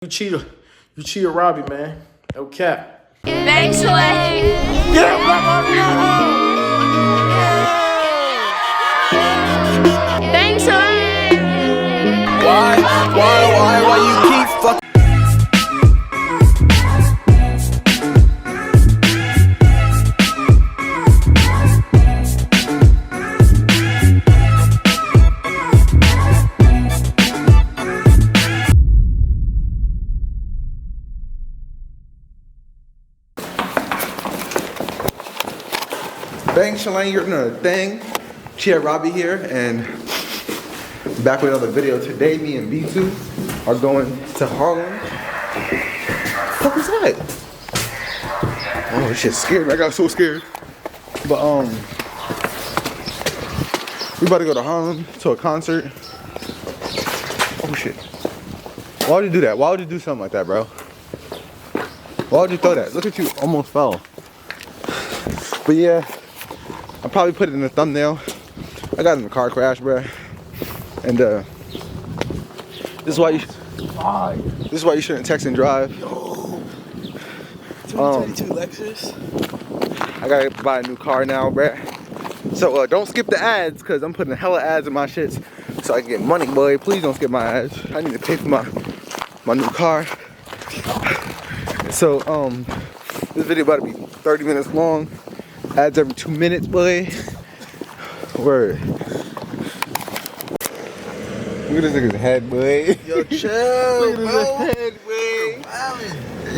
You cheated Robbie, man. No cap. BANGHALANG. Yeah, BANGHALANG. Why you keep fucking? BANGHALANG, you're another thing. Chia Robbie here, and back with another video. Today, me and B2 are going to Harlem. What was that? Oh, this shit scared me. I got so scared. But we about to go to Harlem to a concert. Oh shit! Why would you do that? Why would you do something like that, bro? Why would you throw that? Look at you, almost fell. But yeah. I'll probably put it in the thumbnail. I got in a car crash, bro. And this is why you shouldn't text and drive. 2022 Lexus. I gotta buy a new car now, bro. So don't skip the ads, cause I'm putting hella ads in my shits so I can get money, boy. Please don't skip my ads. I need to pay for my new car. So this video about to be 30 minutes long. Ads every 2 minutes, boy. Word. Look at this nigga's head, boy. Yo, chill, bro. Head, boy.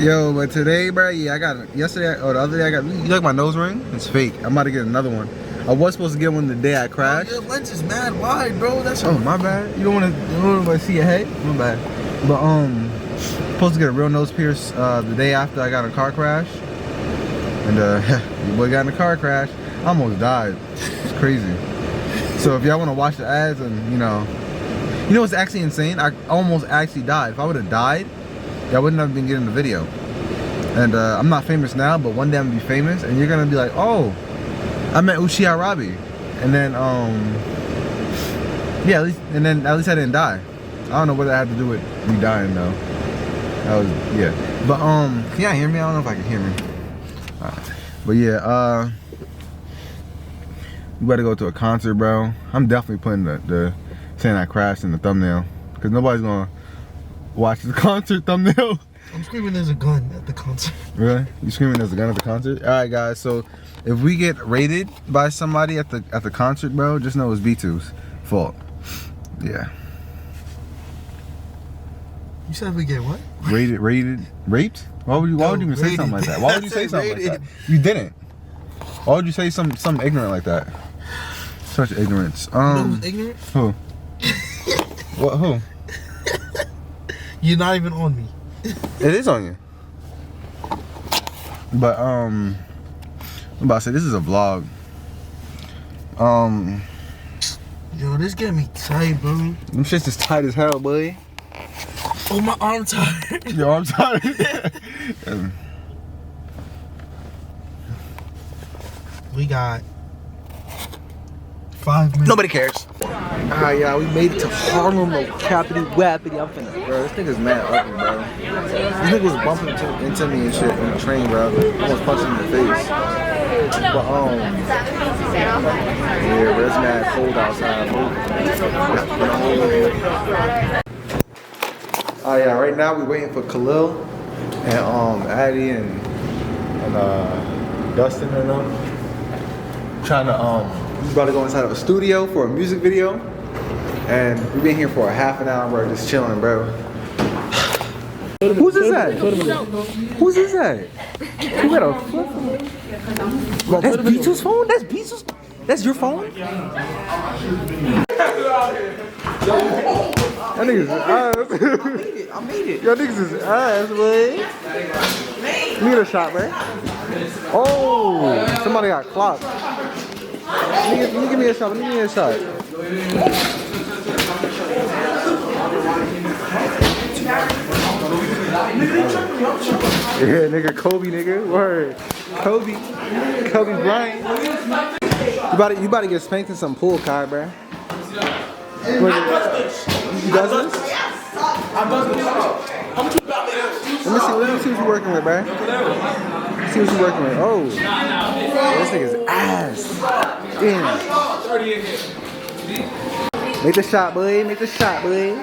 Yo, but today, bro, yeah, I got it. Yesterday or the other day, I got. You like my nose ring? It's fake. I'm about to get another one. I was supposed to get one the day I crashed. Your lens is mad wide, bro. That's Oh, my bad. You don't want to see your head? My bad. But supposed to get a real nose pierce the day after I got in a car crash. And your boy got in a car crash. I almost died. It's crazy. So if y'all want to watch the ads and you know what's actually insane? I almost actually died. If I would have died, y'all wouldn't have been getting the video. And I'm not famous now, but one day I'm gonna be famous, and you're gonna be like, oh, I met Uchiha Robbie. And then yeah, at least I didn't die. I don't know what that had to do with me dying though. That was yeah. But can y'all hear me? I don't know if I can hear me. But yeah, we better go to a concert, bro. I'm definitely putting the saying I crashed in the thumbnail, because nobody's gonna watch the concert thumbnail. I'm screaming there's a gun at the concert. Really? You screaming there's a gun at the concert? Alright guys, so if we get raided by somebody at the concert, bro, just know it's B2's fault. Yeah. You said we get what? Raped? Why would you even say something like that? Why would you say something like that? You didn't. Why would you say something ignorant like that? Such ignorance. You know who's ignorant? Who? What? Who? You're not even on me. It is on you. But I'm about to say this is a vlog. Yo, this getting me tight, bro. Them shits is tight as hell, boy. Oh, my arm tired. Your arm tired. We got 5 minutes. Nobody cares. Alright, y'all, we made it to Harlem, no cappity wappity. I'm finna, bro. This nigga's mad ugly, bro. This nigga was bumping into me and shit on the train, bro. Almost punched him in the face. But yeah, bro, it's mad cold outside, bro. Alright, yeah, right now we're waiting for Khalil and Addie and Dustin and them. Trying to we're about to go inside of a studio for a music video, and we've been here for a half an hour. We're just chilling, bro. Who's this at? Who's this at? Who got a flip phone? That's B2's phone? That's B2's? That's your phone? That nigga's ass. I made it. Yo, niggas is ass, boy. Let me get a shot, man. Oh, somebody got clocked. Let me give me a shot. Let me give me a shot. Yeah, nigga, Kobe, nigga. Word. Kobe Bryant. You about to get spanked in some pool, Kai, bro. You does this? I bust this. I'm too bad. Let me see what you're working with, man. See what you're working with. Oh, this nigga's ass. Damn. Make the shot, boy. Make the shot, boy.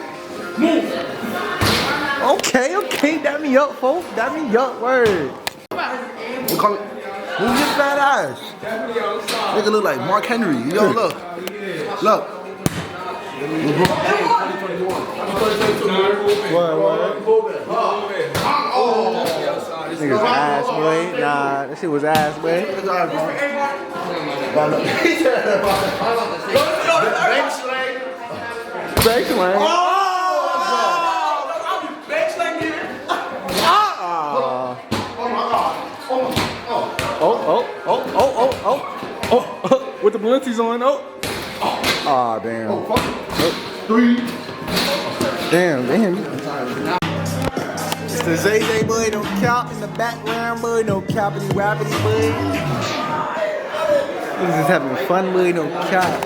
Okay, dab me up, folks. Dab me up, word. We call it. Move his fat ass. Nigga look like Mark Henry. Yo, look. Look. What? Nigga's ass, boy. Nah, that shit was ass, boy. Bench lane. Oh, with the blinkies on, oh. Aw, damn. Oh, three. Damn. It's the Zay boy, no cap in the background, boy, no cappity rappity, boy. He's just having fun, boy, no cap.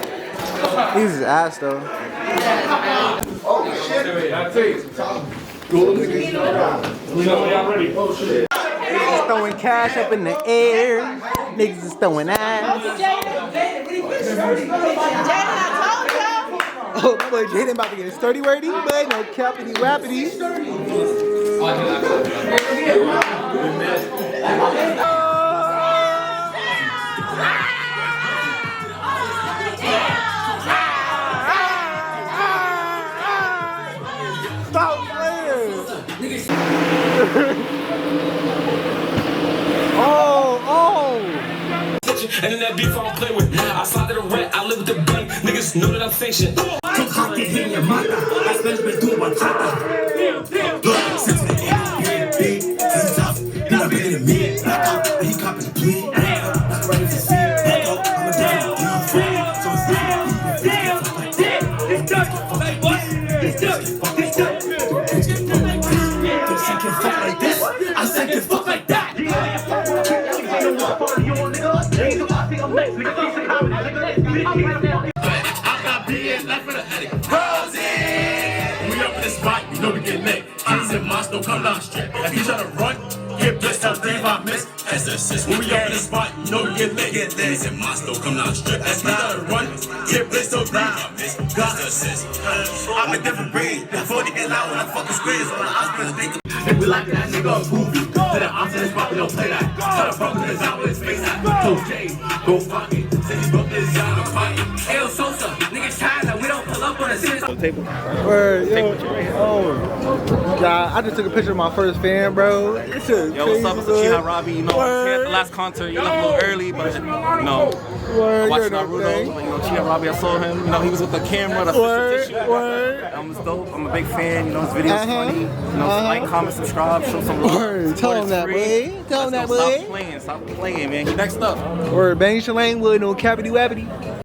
He's his ass, though. Oh, shit. That's it. Niggas is throwing cash up in the air. Niggas is throwing ass. Oh, boy, Jaden about to get his 30 wordy, boy. No cappity rappity. Stop playing. And then that beef I don't play with. I slide to the rent, I live with the bank. Niggas know that I'm sanctioned. I spend the doing bachata. Since the big, he's tough. He's not bigger than me. He copping the plea. I'm ready to see it. I'm a down. So it's like this. I said can fuck like that. I got BS left for the attic. We up in this spot, you know we get lit. Keys and moss don't come down straight. If you try to run, get blessed out there if I miss. That's the assist. When we up in this spot, you know we get lit. Keys and moss don't come down straight. If you try to run, get blessed out there if I miss. That's the assist. I'm a different breed. Before they get loud when I fucking squeeze on the hospital, nigga. If we like that nigga a movie, to the opposite this spot, we don't play that. Tell the fuck with his out with his face out. Coach J, go fuck it. Since he broke this young, I'm fighting. Ayo Sosa, niggas China, we don't pull up on the city. Word, yo. Oh, God, I just took a picture of my first fan, bro. It's a Yo, what's up? It's Chiha Robbie. You know, we had the last concert. You left a little early, but you know, I watched Naruto. You know, Chiha Robbie, I saw him. You know, he was with the camera, the tissue. I'm dope. I'm a big fan. You know, his videos funny. You know, like, comment, subscribe, show some love. Tell him that, boy. Tell him that, boy. Stop playing, man. He next up. Word, Bang Shalang, no cappity wappity.